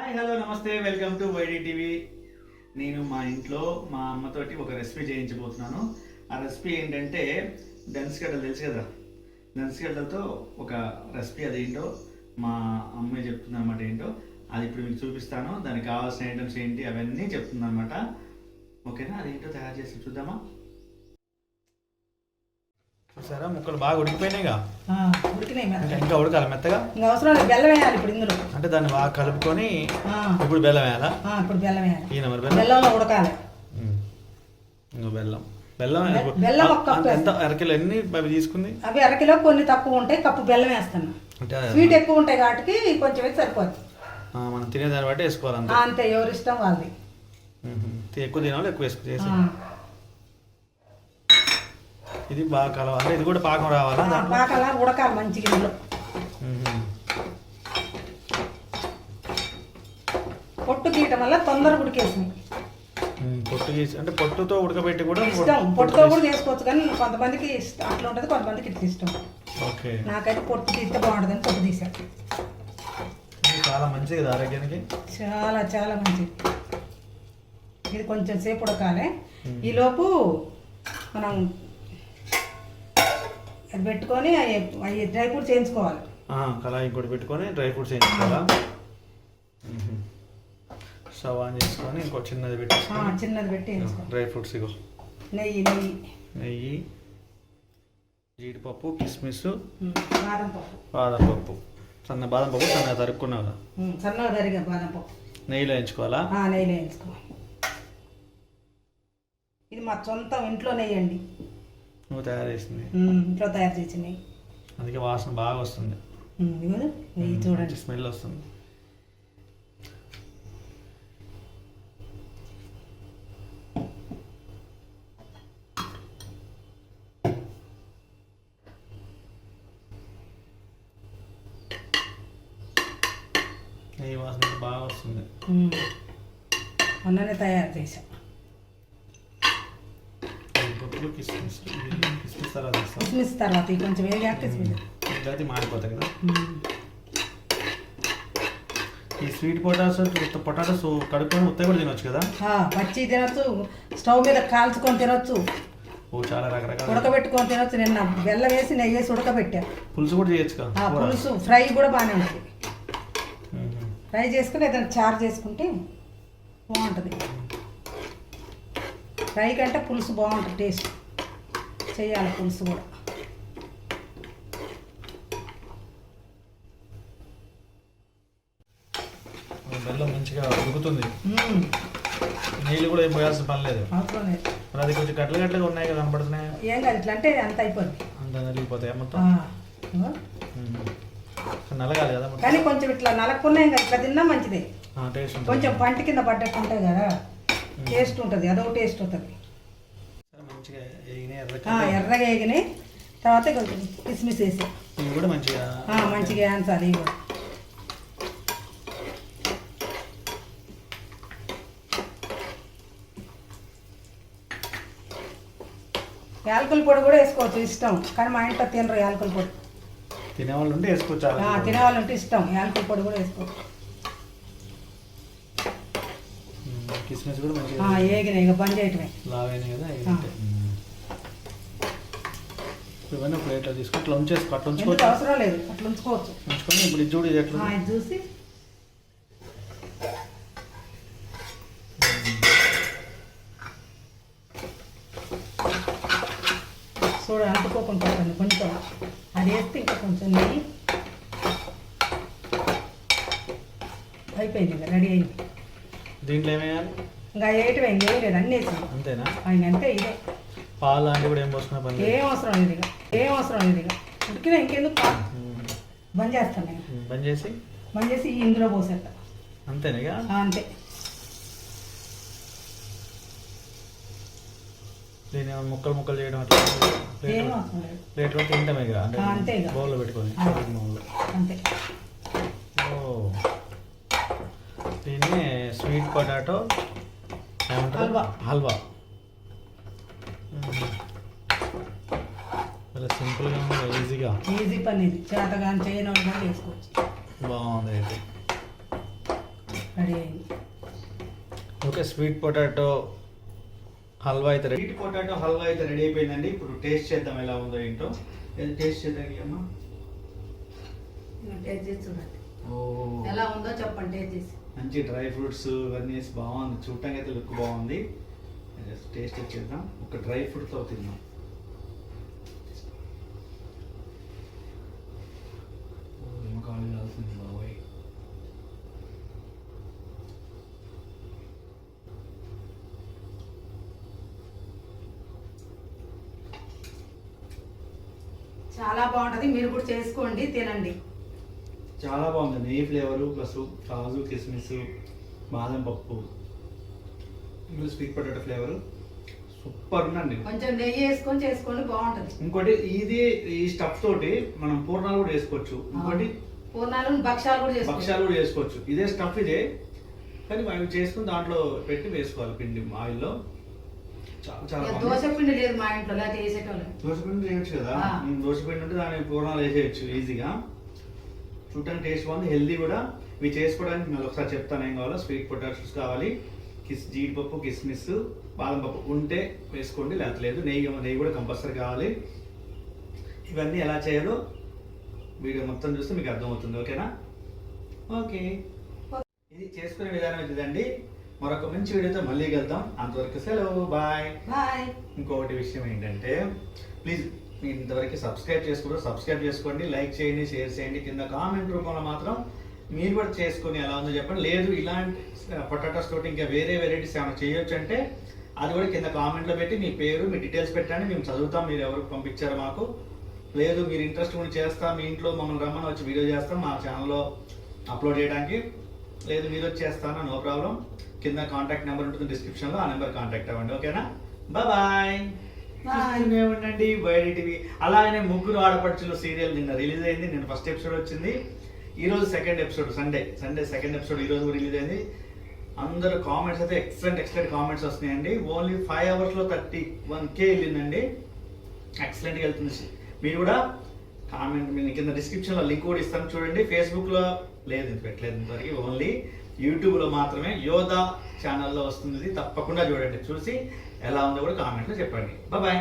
Hi hello నమస్తే welcome to YD TV. నేను మా ఇంట్లో మా అమ్మతోటి ఒక రెసిపీ చేయించబోతున్నాను. ఆ రెసిపీ ఏంటంటే దెనసగడ్డలు, తెలుసు కదా, దెనసగడ్డలతో ఒక రెసిపీ. అదేంటో మా అమ్మాయి చెప్తుంది అనమాట. ఏంటో అది ఇప్పుడు మీకు చూపిస్తాను. దానికి కావాల్సిన ఐటమ్స్ ఏంటి అవన్నీ చెప్తుంది అనమాట. ఓకేనా? అదేంటో తయారు చేసి చూద్దామా? చూసారా, ముక్కలు బాగా ఉడికిపోయినాయిగా. ఇంకా ఉడకాలి మెత్తగా. అవసరం లేదు, బెల్లం వేయాలి ఇప్పుడు ఇందులో. అంటే దాన్ని బాగా కలుపుకొని ఇప్పుడు బెల్లం వేయాలా? ఇప్పుడు బెల్లం వేయాలి. ఈ నెంబర్ బెల్లంలో ఉడకాలి. ఇంకో బెల్లం బెల్లం బెల్లం ఒక కప్పు. ఎంత అరకిలో ఎన్ని అవి తీసుకుంది? అవి అరకిలో, కొన్ని తక్కువ ఉంటాయి, కప్పు బెల్లం వేస్తాను. స్వీట్ ఎక్కువ ఉంటాయి కాబట్టి కొంచెం వేసి సరిపోద్ది. మనం తినేదాన్ని బట్టి వేసుకోవాలి అంతే, ఎవరి ఇష్టం వాళ్ళది. ఎక్కువ తినాలి, ఎక్కువ వేసుకో. ఇది బాగా కలవాలి. ఇది కూడా పాకం రావాలా? పాకలా ఉడకాలి మంచిగా. ఇందులో పొట్టు గీయటం వల్ల తొందరగా ఉడికేసింది. పొట్టు గీసి అంటే పొట్టుతో ఉడకబెట్టి కూడా ఇష్టం. పొట్టుతో కూడా చేసుకోవచ్చు, కానీ కొంతమందికి అట్లా ఉంటుంది, కొంతమందికి ఇట్లా ఇష్టం. ఓకే, నాకైతే పొట్టు తీస్తే బాగుంటుందని పొట్టు తీసాను. చాలా మంచిది కదా ఆరోగ్యానికి. చాలా చాలా మంచిది. ఇది కొంచెం సేపు ఉడకాలి. ఈలోపు మనం అది పెట్టుకొని అవి డ్రై ఫ్రూట్స్ వేయించుకోవాలి. కళాయి ఇంకోటి పెట్టుకొని డ్రై ఫ్రూట్స్ వేయించుకోవాలా? స్టవ్ ఆన్ చేసుకొని ఇంకో చిన్నది పెట్టి చిన్నది పెట్టి డ్రై ఫ్రూట్స్. ఇగో నెయ్యి నెయ్యి నెయ్యి, జీడిపప్పు, కిస్మిస్, బాదం పప్పు. బాదం పప్పు, బాదం పప్పు సన్నగా తరుక్కున్నావు. సన్నగా తరిగా బాదం పప్పు నెయ్యిలో వేయించుకోవాలా? నెయ్యిలో వేయించుకోవాలి. ఇది మా సొంతం ఇంట్లో నెయ్యి అండి. నువ్వు తయారు చేసింది? ఇంట్లో తయారు చేసిన నెయ్యి, అందుకే వాసన బాగా వస్తుంది. నెయ్యి చూడండి, స్మెల్ వస్తుంది. నెయ్యి వాసన బాగా వస్తుంది. మొన్ననే తయారు చేసాం. కిస్మిస్ తర్వాత కొంచెం వేగా కిస్మిస్ మాడిపోతాయి కదా. ఈ స్వీట్ పొటాటోస్ కడుక్కొని ఉత్తగా కూడా తినొచ్చు కదా? పచ్చి తినొచ్చు, స్టవ్ మీద కాల్చుకొని తినొచ్చు, చాలా రకరకాల ఉడకబెట్టుకొని తినొచ్చు. నిన్న బెల్లం వేసి నెయ్యి వేసి ఉడకబెట్టా. పులుసు కూడా చేయొచ్చు కదా? పులుసు ఫ్రై కూడా బాగానే ఉంటుంది. ఫ్రై చేసుకుని ఏదైనా చారు చేసుకుంటే బాగుంటుంది. ఫ్రై కంటే పులుసు బాగుంటుంది, టేస్ట్ చేయాలి పులుసు కూడా. బెల్లం మంచిగా ఉడుకుతుంది. నీళ్ళు కూడా ఏం పోయాల్సిన పని లేదు. అవసరం లేదు. మరి అది కొంచెం గట్ల గట్లగా ఉన్నాయి కదా, కనపడుతున్నాయి. ఏం కాదు, ఇట్లా అంటే అంత అయిపోద్ది. అంత నలిగిపోతాయి మొత్తం. నలగాలి కదా, కానీ కొంచెం ఇట్లా నలగకుండా ఇంకా ఇట్లా తిన్నా మంచిదే. టేస్ట్ కొంచెం పంట కింద పడ్డట్టు ఉంటాయి కదా, టేస్ట్ ఉంటుంది, అదో టేస్ట్ ఉంటుంది. ఎర్రగా వేగినాయి. తర్వాత కొంచెం కిస్మిస్ వేసి కూడా మంచిగా మంచిగా వేయించాలి. ఇవి కూడా యాలకుల పొడి కూడా వేసుకోవచ్చు, ఇష్టం. కానీ మా ఇంట్లో తినరు యాలకుల పొడి. తినేవాళ్ళు ఉంటే వేసుకోవచ్చు. తినేవాళ్ళు ఉంటే ఇష్టం, యాలకుల పొడి కూడా వేసుకోవచ్చు. కిస్మిస్ కూడా మంచిగా వేగినాయి, ఇక బంద్ చేయటమే. లావైనాయి కదా. ఇవన్నీ ప్లేట్లో తీసుకొని అట్లా ఉంచేసుకో. అట్లా ఉంచుకోవచ్చు, అవసరం లేదు, అట్లా ఉంచుకోవచ్చు. ఉంచుకొని ఇప్పుడు ఇది చూడు, ఎట్లా ఇది చూసి చూడ అంటుకోకుండా కొంచెం అది వేస్తే ఇంకా కొంచెం నెయ్యి అయిపోయింది, ఇంకా రెడీ అయింది. దీంట్లో ఏమేయాలి? ఇంకా వేయటమే, ఇంకేం లేదు, అన్నీ వేసాను. అంతేనా? అంతే. ఇదే పాలు లాంటివి కూడా ఏం పోసుకున్నా పని ఏం అవసరం లేదు. ఇక ఉడికినా ఇంకెందుకు బంద్ చేస్తాను నేను. బంద్ చేసి ఇందులో పోసేస్తా. అంతేనా? ఇక అంతే. దీని ముక్కలు ముక్కలు చేయడం అట్లా ఏం అవసరం లేదు. ప్లేట్లో తింటామే ఇక, అంతే. ఇక బౌల్లో పెట్టుకొని అంతే. దీన్ని స్వీట్ పొటాటో ఏమంటారు? హల్వా. చాలా సింపుల్గా ఉంది, ఈజీ పని. ఇది చేతగా చేయని వాళ్ళు కూడా చేసుకోవచ్చు. బాగుంది అయితే. రెడీ అయింది. ఓకే, స్వీట్ పొటాటో హల్వా అయితే స్వీట్ పొటాటో హల్వా అయితే రెడీ అయిపోయిందండి. ఇప్పుడు టేస్ట్ చేద్దాం ఎలా ఉందో ఏంటో. టేస్ట్ చేద్దాం అమ్మా. టేస్ట్ చేసి చూడండి ఓ, ఎలా ఉందో చెప్పండి. టేస్ట్ చేసి మంచి డ్రై ఫ్రూట్స్ ఇవన్నీ వేసి బాగుంది. చూడటానికి అయితే లుక్ బాగుంది. టేస్ట్ చేద్దాం. ఒక డ్రై ఫ్రూట్తో తిన్నాం. కావాలి కావాల్సింది బాబాయ్. చాలా బాగుంటది. మీరు కూడా చేసుకోండి, తినండి. చాలా బాగుంది. నెయ్యి ఫ్లేవరు ప్లస్ కాజు కిస్మిస్ బాదం పప్పు స్వీట్ పొటాటో ఫ్లేవరు సూపర్ ఉందండి. కొంచెం నెయ్యి వేసుకొని చేసుకోండి, బాగుంటది. ఇంకోటి ఇది ఈ స్టఫ్ తోటి మనం పూర్ణాలు కూడా చేసుకోవచ్చు. ఇంకోటి పూర్ణాలు భక్షాలు కూడా చేసుకోవచ్చు. భక్షాలు కూడా చేసుకోవచ్చు. ఇదే స్టఫ్ ఇదే, కానీ అవి చేసుకుని దాంట్లో పెట్టి వేసుకోవాలి పిండి ఆయిల్లో. చాలా చాలా దోశ పిండి లేదు మా ఇంట్లో, లేకపోతే వేసేటోళ్ళు. దోశ పిండి చేయొచ్చు కదా. దోశ పిండి ఉంటే దాని పూర్ణాలు వేసేయచ్చు ఈజీగా. చూడటానికి టేస్ట్ బాగుంది, హెల్దీ కూడా. ఇవి చేసుకోవడానికి మళ్ళీ ఒకసారి చెప్తాను ఏం కావాలో. స్వీట్ పొటాటోస్ కావాలి, జీడిపప్పు కిస్మిస్ బాదం పప్పు ఉంటే వేసుకోండి, లేకపోతే లేదు. నెయ్యి కూడా కంపల్సరీ కావాలి. ఇవన్నీ ఎలా చేయాలో వీడియో మొత్తం చూస్తే మీకు అర్థమవుతుంది. ఓకేనా? ఓకే, ఇది చేసుకునే విధానం ఇదండి. మరొక మంచి వీడియోతో మళ్ళీ వెళ్దాం. అంతవరకు సెలవు, బాయ్ బాయ్. ఇంకొకటి విషయం ఏంటంటే, ప్లీజ్ మీరు ఇంతవరకు సబ్స్క్రైబ్ చేసుకుంటారు, సబ్స్క్రైబ్ చేసుకోండి, లైక్ చేయండి, షేర్ చేయండి. కింద కామెంట్ రూపంలో మాత్రం మీరు కూడా చేసుకొని ఎలా ఉందో చెప్పండి. లేదు ఇలాంటి పొటాటోస్ తోటి ఇంకా వేరే వెరైటీస్ ఏమైనా చేయొచ్చు అంటే అది కూడా కింద కామెంట్లో పెట్టి మీ పేరు మీ డీటెయిల్స్ పెట్టండి, మేము చదువుతాం మీరు ఎవరు పంపించారో మాకు. లేదు మీరు ఇంట్రెస్ట్ ఉండి చేస్తాం, మీ ఇంట్లో మమ్మల్ని రమ్మని వచ్చి వీడియో చేస్తాం మా ఛానల్లో అప్లోడ్ చేయడానికి. లేదు మీరు వచ్చి చేస్తాను, నో ప్రాబ్లం. కింద కాంటాక్ట్ నెంబర్ ఉంటుంది డిస్క్రిప్షన్లో, ఆ నెంబర్ కాంటాక్ట్ అవ్వండి. ఓకేనా? బాయ్. ఉండండి వైడి టీవీ. అలాగనే ముగ్గురు ఆడపడుచులు సీరియల్ నిన్న రిలీజ్ అయింది. నిన్న ఫస్ట్ ఎపిసోడ్ వచ్చింది, ఈరోజు second episode. Sunday second episode ఈరోజు రిలీజ్ అయింది. అందరూ కామెంట్స్ అయితే ఎక్సలెంట్ కామెంట్స్ వస్తున్నాయండి. ఓన్లీ 5 అవర్స్లో 31K వెళ్ళిందండి. ఎక్సలెంట్గా వెళ్తుంది. మీరు కూడా కామెంట్ మీ కింద డిస్క్రిప్షన్లో లింక్ కూడా ఇస్తాను చూడండి. ఫేస్బుక్లో లేదు, పెట్టలేదు ఇంతవరకు. ఓన్లీ యూట్యూబ్లో మాత్రమే యోధా ఛానల్లో వస్తుంది. తప్పకుండా చూడండి, చూసి ఎలా ఉందో కూడా కామెంట్లో చెప్పండి. బాయ్.